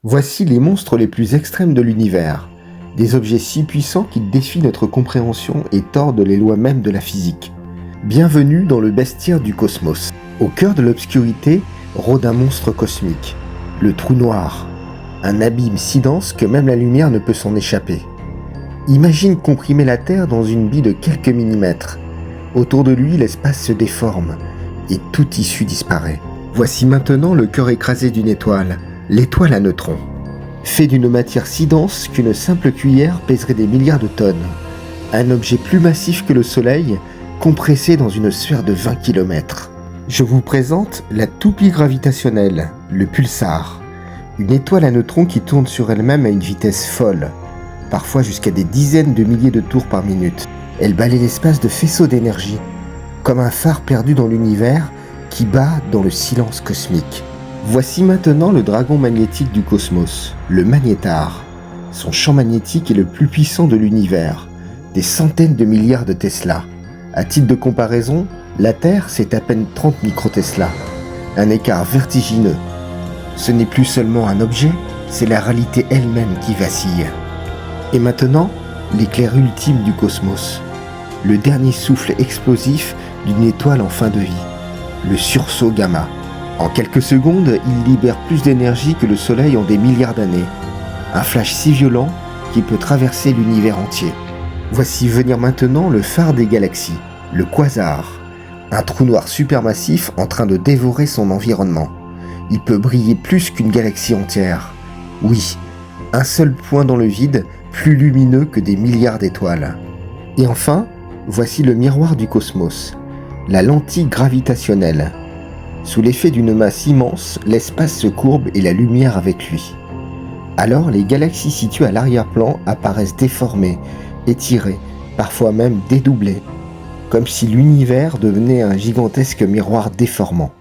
Voici les monstres les plus extrêmes de l'univers, des objets si puissants qu'ils défient notre compréhension et tordent les lois mêmes de la physique. Bienvenue dans le bestiaire du cosmos. Au cœur de l'obscurité rôde un monstre cosmique, le trou noir, un abîme si dense que même la lumière ne peut s'en échapper. Imagine comprimer la Terre dans une bille de quelques millimètres. Autour de lui, l'espace se déforme et tout tissu disparaît. Voici maintenant le cœur écrasé d'une étoile, l'étoile à neutrons. Fait d'une matière si dense qu'une simple cuillère pèserait des milliards de tonnes. Un objet plus massif que le Soleil, compressé dans une sphère de 20 km. Je vous présente la toupie gravitationnelle, le pulsar. Une étoile à neutrons qui tourne sur elle-même à une vitesse folle, parfois jusqu'à des dizaines de milliers de tours par minute. Elle balaie l'espace de faisceaux d'énergie, comme un phare perdu dans l'univers qui bat dans le silence cosmique. Voici maintenant le dragon magnétique du cosmos, le magnétar. Son champ magnétique est le plus puissant de l'univers, des centaines de milliards de Tesla. À titre de comparaison, la Terre c'est à peine 30 microtesla, un écart vertigineux. Ce n'est plus seulement un objet, c'est la réalité elle-même qui vacille. Et maintenant, l'éclair ultime du cosmos, le dernier souffle explosif d'une étoile en fin de vie, le sursaut gamma. En quelques secondes, il libère plus d'énergie que le Soleil en des milliards d'années. Un flash si violent qu'il peut traverser l'univers entier. Voici venir maintenant le phare des galaxies, le quasar, un trou noir supermassif en train de dévorer son environnement. Il peut briller plus qu'une galaxie entière. Oui, un seul point dans le vide, plus lumineux que des milliards d'étoiles. Et enfin, voici le miroir du cosmos, la lentille gravitationnelle. Sous l'effet d'une masse immense, l'espace se courbe et la lumière avec lui. Alors les galaxies situées à l'arrière-plan apparaissent déformées, étirées, parfois même dédoublées, comme si l'univers devenait un gigantesque miroir déformant.